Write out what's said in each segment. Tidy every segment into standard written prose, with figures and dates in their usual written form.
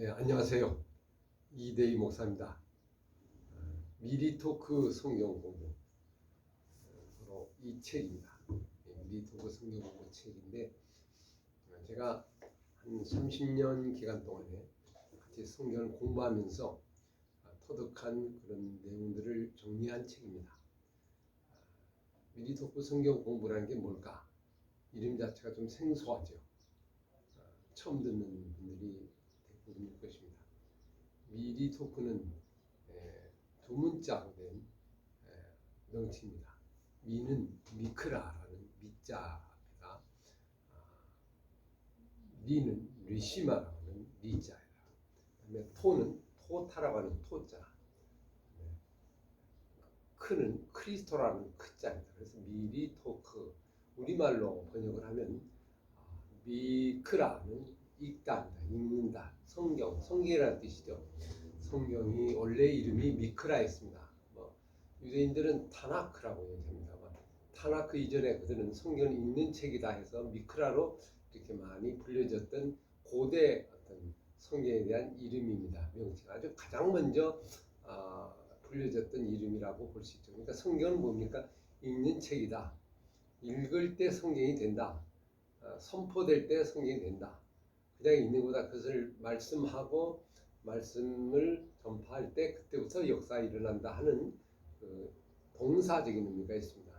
네, 안녕하세요. 이대희 목사입니다. 미리 토크 성경 공부 바로 이 책입니다. 미리 토크 성경 공부 책인데 제가 한 30년 기간 동안에 같이 성경을 공부하면서 터득한 그런 내용들을 정리한 책입니다. 미리 토크 성경 공부라는 게 뭘까? 이름 자체가 좀 생소하죠. 처음 듣는 분들이 대부분일 것입니다. 미리 토크는 두 문자로 된 명칭입니다. 미는 미크라라는 미자 앞에다, 리는 리시마라고 하는 리자에다, 그다음에 토는 토타라고 하는 토자, 크는 크리스토라는 크자입니다. 그래서 미리 토크, 우리말로 번역을 하면 미크라는 읽다입니다. 읽는다. 성경이라는 뜻이죠. 성경이 원래 이름이 미크라였습니다. 유대인들은 타나크라고 얘기합니다만, 타나크 이전에 그들은 성경을 읽는 책이다 해서 미크라로 이렇게 많이 불려졌던 고대 어떤 성경에 대한 이름입니다. 명칭. 아주 가장 먼저 불려졌던 이름이라고 볼 수 있죠. 그러니까 성경은 뭡니까? 읽는 책이다. 읽을 때 성경이 된다. 선포될 때 성경이 된다. 그냥 있는 것보다 그것을 말씀하고 말씀을 전파할 때 그때부터 역사가 일어난다 하는 그 동사적인 의미가 있습니다.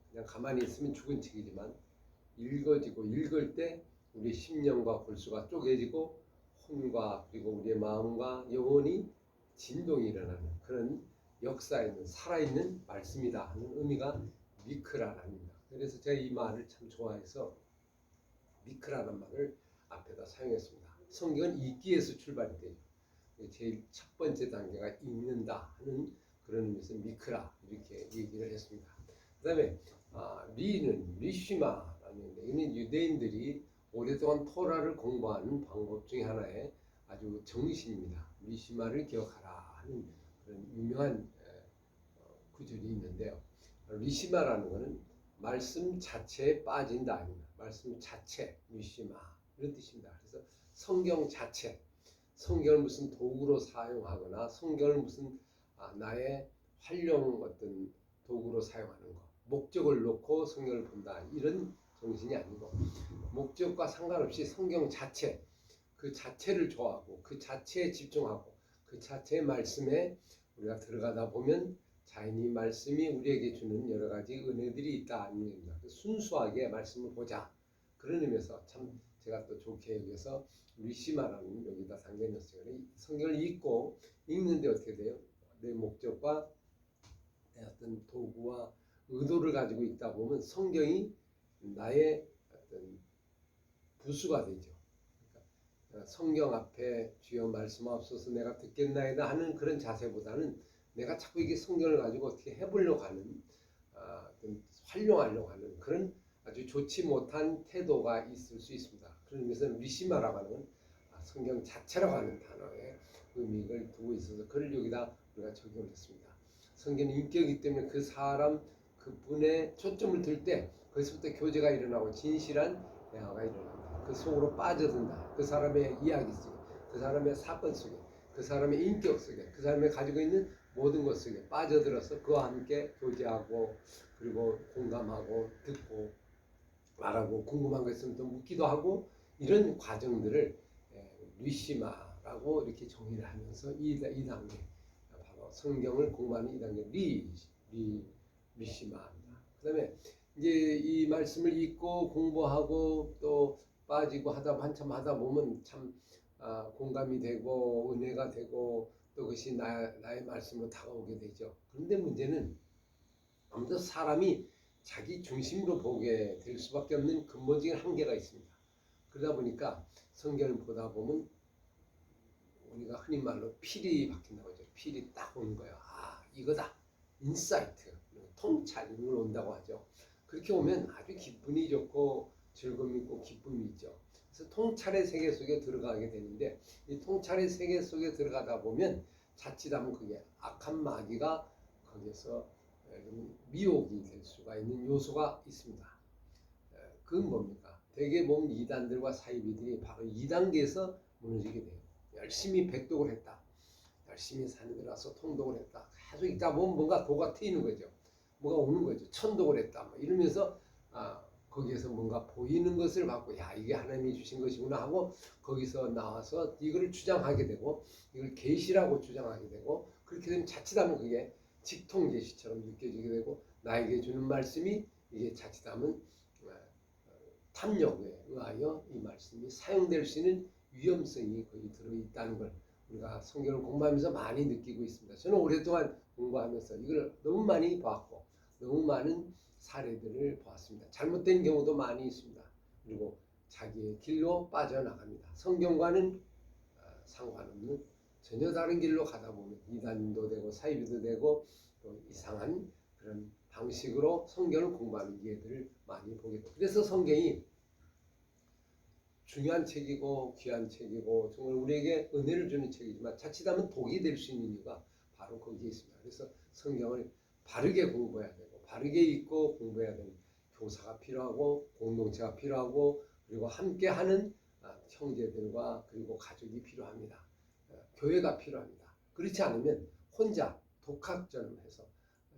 그냥 가만히 있으면 죽은 책이지만 읽어지고 읽을 때 우리 심령과 골수가 쪼개지고 혼과 그리고 우리의 마음과 영혼이 진동이 일어나는 그런 역사 있는 살아있는 말씀이다 하는 의미가 미크라랍니다. 그래서 제가 이 말을 참 좋아해서 미크라는 말을 앞에다 사용했습니다. 성경은 읽기에서 출발이 되죠. 제일 첫 번째 단계가 읽는다 하는 그런 의미에서 미크라 이렇게 얘기를 했습니다. 그 다음에 리는 리시마라는 데 이는 유대인들이 오랫동안 토라를 공부하는 방법 중에 하나의 아주 정신입니다. 리시마를 기억하라 하는 그런 유명한 구절이 있는데요. 리시마라는 것은 말씀 자체에 빠진다 아닙니다. 말씀 자체, 리시마 이런 뜻입니다. 그래서 성경 자체, 성경을 무슨 도구로 사용하거나 성경을 무슨 나의 활용 어떤 도구로 사용하는 것, 목적을 놓고 성경을 본다 이런 정신이 아니고 목적과 상관없이 성경 자체, 그 자체를 좋아하고 그 자체에 집중하고 그 자체의 말씀에 우리가 들어가다 보면 자연히 말씀이 우리에게 주는 여러 가지 은혜들이 있다 하는 얘기입니다. 순수하게 말씀을 보자 그런 의미에서 참 제가 또 좋게 여기서 리시마라는 여기다 담겨놨어요. 성경을 읽고 읽는데 어떻게 돼요? 내 목적과 내 어떤 도구와 의도를 가지고 읽다 보면 성경이 나의 어떤 부수가 되죠. 그러니까 성경 앞에 주여 말씀하옵소서 내가 듣겠나이다 하는 그런 자세보다는 내가 자꾸 이게 성경을 가지고 어떻게 해보려고 하는 활용하려고 하는 그런 아주 좋지 못한 태도가 있을 수 있습니다. 그런 의미에서 리시마라고 하는 성경 자체라고 하는 단어에 의미를 두고 있어서 그를 여기다 우리가 적용을 했습니다. 성경은 인격이기 때문에 그 사람 그분의 초점을 들 때 거기서부터 교제가 일어나고 진실한 대화가 일어납니다. 그 속으로 빠져든다. 그 사람의 이야기 속에, 그 사람의 사건 속에, 그 사람의 인격 속에, 그 사람이 가지고 있는 모든 것 속에 빠져들어서 그와 함께 교제하고 그리고 공감하고 듣고 말하고 궁금한 거 있으면 또 묻기도 하고 이런 과정들을 리시마라고 이렇게 정의를 하면서 이 단계 바로 성경을 공부하는 이 단계 리시마입니다. 그 다음에 이제 이 말씀을 읽고 공부하고 또 빠지고 한참 하다 보면 참 공감이 되고 은혜가 되고 또 그것이 나의 말씀으로 다가오게 되죠. 그런데 문제는 아무래도 사람이 자기 중심으로 보게 될 수밖에 없는 근본적인 한계가 있습니다. 그러다 보니까 성경을 보다 보면 우리가 흔히 말로 필이 박힌다고 하죠. 필이 딱 오는 거예요. 이거다. 인사이트, 통찰 이런 걸 온다고 하죠. 그렇게 오면 아주 기분이 좋고 즐거움이 있고 기쁨이 있죠. 그래서 통찰의 세계 속에 들어가게 되는데 이 통찰의 세계 속에 들어가다 보면 자칫하면 그게 악한 마귀가 거기서 미혹이 될 수가 있는 요소가 있습니다. 그건 뭡니까? 대개 보면 이단들과 사이비들이 바로 이 단계에서 무너지게 돼요. 열심히 백독을 했다. 열심히 산에 들어가서 통독을 했다. 계속 있다 보면 뭔가 도가 트이는 거죠. 뭐가 오는 거죠. 천독을 했다. 뭐 이러면서 거기에서 뭔가 보이는 것을 받고 야 이게 하나님이 주신 것이구나 하고 거기서 나와서 이걸 주장하게 되고 이걸 계시라고 주장하게 되고 그렇게 되면 자칫하면 그게 직통계시처럼 느껴지게 되고 나에게 주는 말씀이 이게 자칫하면 탐욕에 의하여 이 말씀이 사용될 수 있는 위험성이 거기 들어있다는 걸 우리가 성경을 공부하면서 많이 느끼고 있습니다. 저는 오랫동안 공부하면서 이걸 너무 많이 봤고 너무 많은 사례들을 보았습니다. 잘못된 경우도 많이 있습니다. 그리고 자기의 길로 빠져나갑니다. 성경과는 상관없는 전혀 다른 길로 가다 보면 이단도 되고 사이비도 되고 또 이상한 그런 방식으로 성경을 공부하는 예들을 많이 보게 됩니다. 그래서 성경이 중요한 책이고 귀한 책이고 정말 우리에게 은혜를 주는 책이지만 자칫하면 독이 될 수 있는 이유가 바로 거기에 있습니다. 그래서 성경을 바르게 공부해야 되고 바르게 읽고 공부해야 되는 교사가 필요하고 공동체가 필요하고 그리고 함께하는 형제들과 그리고 가족이 필요합니다. 교회가 필요합니다. 그렇지 않으면 혼자 독학처럼 해서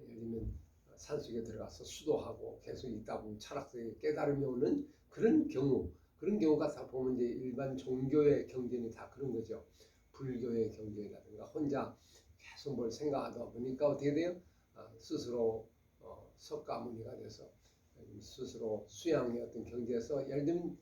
예를 들면 산속에 들어가서 수도하고 계속 있다 보면 철학적인 깨달음이 오는 그런 경우가 다 보면 이제 일반 종교의 경전이 다 그런 거죠. 불교의 경전이라든가 혼자 계속 뭘 생각하다 보니까 어떻게 돼요? 스스로 석가모니가 돼서 스스로 수양의 어떤 경지에서 예를 들면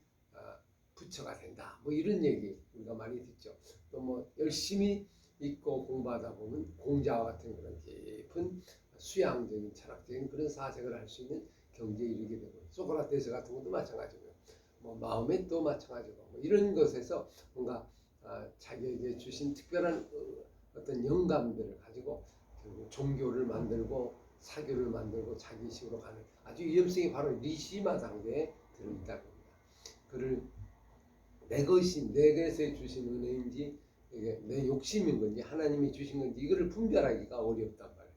부처가 된다. 뭐 이런 얘기 우리가 많이 듣죠. 또 뭐 열심히 읽고 공부하다 보면 공자와 같은 그런 깊은 수양적인 철학적인 그런 사색을 할 수 있는 경지에 이르게 되고 소크라테스 같은 것도 마찬가지고요. 뭐 마음에 또 마찬가지고 뭐 이런 것에서 뭔가 자기에게 주신 특별한 어떤 영감들을 가지고 결국 종교를 만들고 사교를 만들고 자기식으로 가는 아주 위험성이 바로 리시마 단계에 들어있다는 겁니다. 그를 내 것이 내게서 주신 은혜인지 이게 내 욕심인 건지 하나님이 주신 건지 이거를 분별하기가 어렵단 말이에요.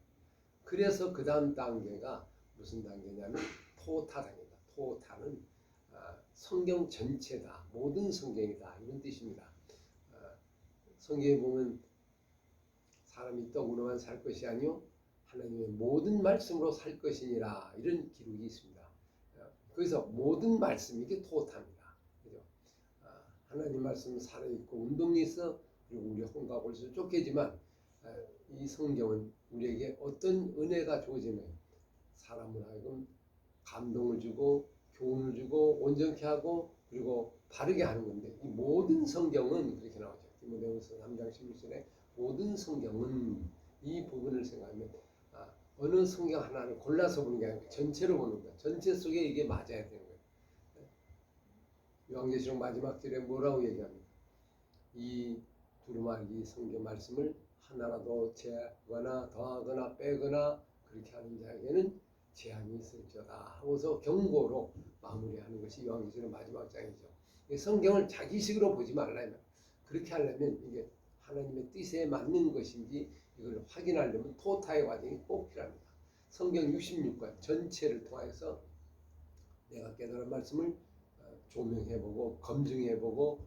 그래서 그 다음 단계가 무슨 단계냐면 토타 단계다. 토타는 성경 전체다. 모든 성경이다. 이런 뜻입니다. 성경에 보면 사람이 떡으로만 살 것이 아니요 하나님의 모든 말씀으로 살 것이니라 이런 기록이 있습니다. 그래서 모든 말씀 이게 토타입니다. 그죠? 하나님 말씀은 살아있고 운동이 있어 그리고 우리 혼과 벌써 쫓기지만 이 성경은 우리에게 어떤 은혜가 주어지면 사람을 하여금 감동을 주고 교훈을 주고 온전케 하고 그리고 바르게 하는 건데 이 모든 성경은 그렇게 나오죠. 디모데후서 3장 11절에 모든 성경은 이 부분을 생각하면 어느 성경 하나를 골라서 보는 게 아니고 전체로 보는 거예요. 전체 속에 이게 맞아야 되는 거예요. 요한계시록 마지막 절에 뭐라고 얘기합니까? 이 두루마기 성경 말씀을 하나라도 제하거나 더하거나 빼거나 그렇게 하는 자에게는 재앙이 있을지어다 하고서 경고로 마무리하는 것이 요한계시록 마지막 장이죠. 성경을 자기식으로 보지 말라. 그렇게 하려면 이게 하나님의 뜻에 맞는 것인지 이걸 확인하려면 토타의 과정이 꼭 필요합니다. 성경 66권 전체를 통해서 내가 깨달은 말씀을 조명해보고 검증해보고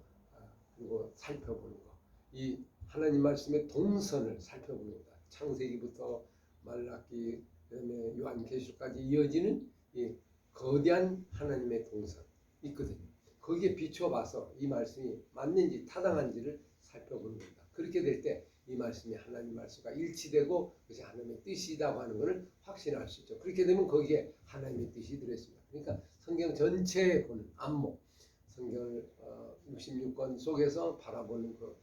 그리고 살펴보는 것. 이 하나님 말씀의 동선을 살펴보는 겁니다. 창세기부터 말라기 그다음에 요한계시록까지 이어지는 이 거대한 하나님의 동선 있거든요. 거기에 비춰봐서 이 말씀이 맞는지 타당한지를 살펴보는 겁니다. 그렇게 될 때 이 말씀이 하나님 말씀과 일치되고 그것이 하나님의 뜻이라고 하는 것을 확신할 수 있죠. 그렇게 되면 거기에 하나님의 뜻이 들어있습니다. 그러니까 성경 전체에 보는 안목, 성경을 66권 속에서 바라보는 그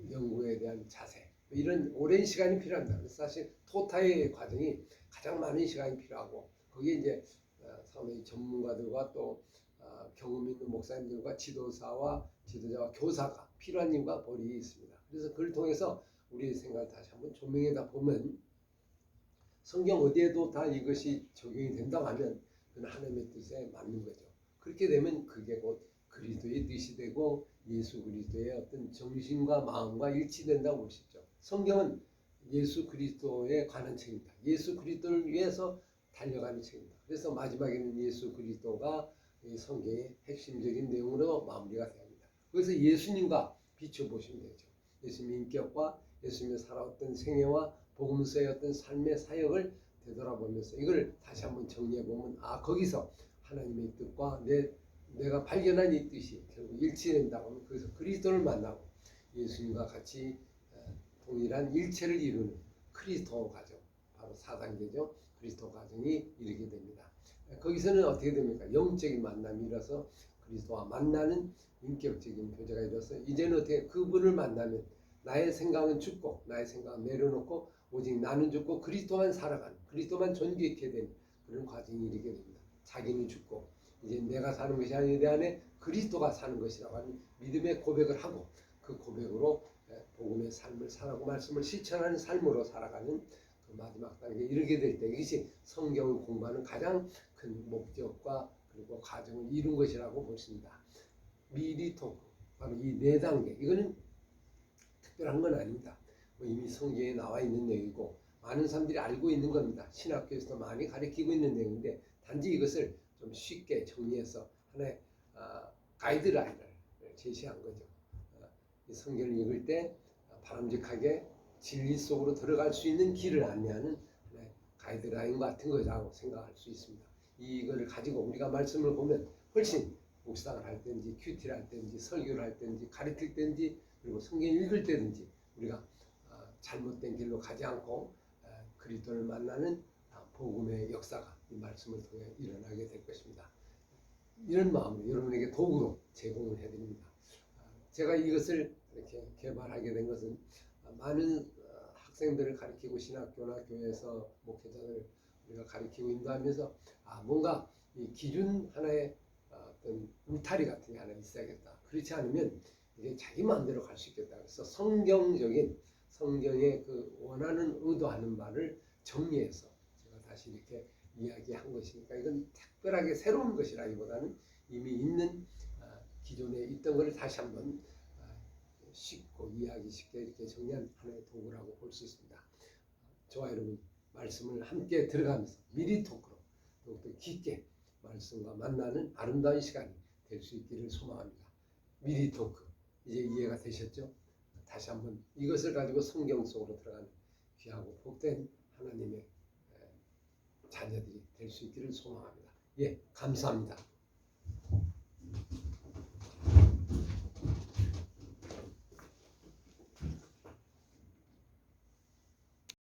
연구에 대한 자세 이런 오랜 시간이 필요합니다. 그래서 사실 토타의 과정이 가장 많은 시간이 필요하고 거기에 이제 상당히 전문가들과 또 경험 있는 목사님들과 지도자와 교사가 필요한 이유가 거기에 있습니다. 그래서 그걸 통해서 우리의 생각을 다시 한번 조명해다 보면 성경 어디에도 다 이것이 적용이 된다고 하면 그건 하나님의 뜻에 맞는 거죠. 그렇게 되면 그게 곧 그리스도의 뜻이 되고 예수 그리스도의 어떤 정신과 마음과 일치된다고 볼 수 있죠. 성경은 예수 그리스도에 관한 책입니다. 예수 그리스도를 위해서 달려가는 책입니다. 그래서 마지막에는 예수 그리스도가 이 성경의 핵심적인 내용으로 마무리가 됩니다. 그래서 예수님과 비춰보시면 되죠. 예수님의 인격과 예수님이 살아왔던 생애와 복음서의 어떤 삶의 사역을 되돌아보면서 이걸 다시 한번 정리해보면 거기서 하나님의 뜻과 내가 발견한 이 뜻이 결국 일치된다고 하면 그래서 그리스도를 만나고 예수님과 같이 동일한 일체를 이루는 그리스도 과정, 바로 4단계죠. 그리스도 과정이 이르게 됩니다. 거기서는 어떻게 됩니까? 영적인 만남이 일어서 그리스도와 만나는 인격적인 교제가 일어서 이제는 어떻게 그분을 만나면 나의 생각은 죽고 나의 생각은 내려놓고 오직 나는 죽고 그리스도만 살아가는 그리스도만 존귀케 되는 그런 과정이 이르게 됩니다. 자기는 죽고 이제 내가 사는 것이 아니라 내 안에 그리스도가 사는 것이라고 하는 믿음의 고백을 하고 그 고백으로 복음의 삶을 살아가고 말씀을 실천하는 삶으로 살아가는 그 마지막 단계에 이르게 될 때 이것이 성경을 공부하는 가장 큰 목적과 그리고 과정을 이룬 것이라고 볼 수 있습니다. 미리 토크, 바로 이 4단계, 이거는 특별한 건 아닙니다. 이미 성경에 나와 있는 내용이고 많은 사람들이 알고 있는 겁니다. 신학교에서도 많이 가르치고 있는 내용인데 단지 이것을 좀 쉽게 정리해서 하나의 가이드라인을 제시한 거죠. 이 성경을 읽을 때 바람직하게 진리 속으로 들어갈 수 있는 길을 안내하는 가이드라인 같은 거라고 생각할 수 있습니다. 이거를 가지고 우리가 말씀을 보면 훨씬 묵상을 할 때든지 큐티를 할 때든지 설교를 할 때든지 가르칠 때든지 그리고 성경 읽을 때든지 우리가 잘못된 길로 가지 않고 그리스도를 만나는 복음의 역사가 이 말씀을 통해 일어나게 될 것입니다. 이런 마음으로 여러분에게 도구로 제공을 해드립니다. 제가 이것을 이렇게 개발하게 된 것은 많은 학생들을 가르치고 신학교나 교회에서 목회자들 우리가 가르치고 인도하면서 뭔가 이 기준 하나의 어떤 울타리 같은 게 하나 있어야겠다. 그렇지 않으면 이게 자기 마음대로 갈 수 있겠다. 그래서 성경적인 성경의 그 원하는 의도하는 말을 정리해서 제가 다시 이렇게 이야기한 것이니까 이건 특별하게 새로운 것이라기보다는 이미 있는 기존에 있던 것을 다시 한번 쉽고 이해하기 쉽게 이렇게 정리한 하나의 도구라고 볼 수 있습니다. 저와 여러분 말씀을 함께 들어가면서 미리 토크로 더욱더 깊게 말씀과 만나는 아름다운 시간이 될 수 있기를 소망합니다. 미리 토크 이제 이해가 되셨죠? 다시 한번 이것을 가지고 성경 속으로 들어가는 귀하고 복된 하나님의 자녀들이 될 수 있기를 소망합니다. 예, 감사합니다.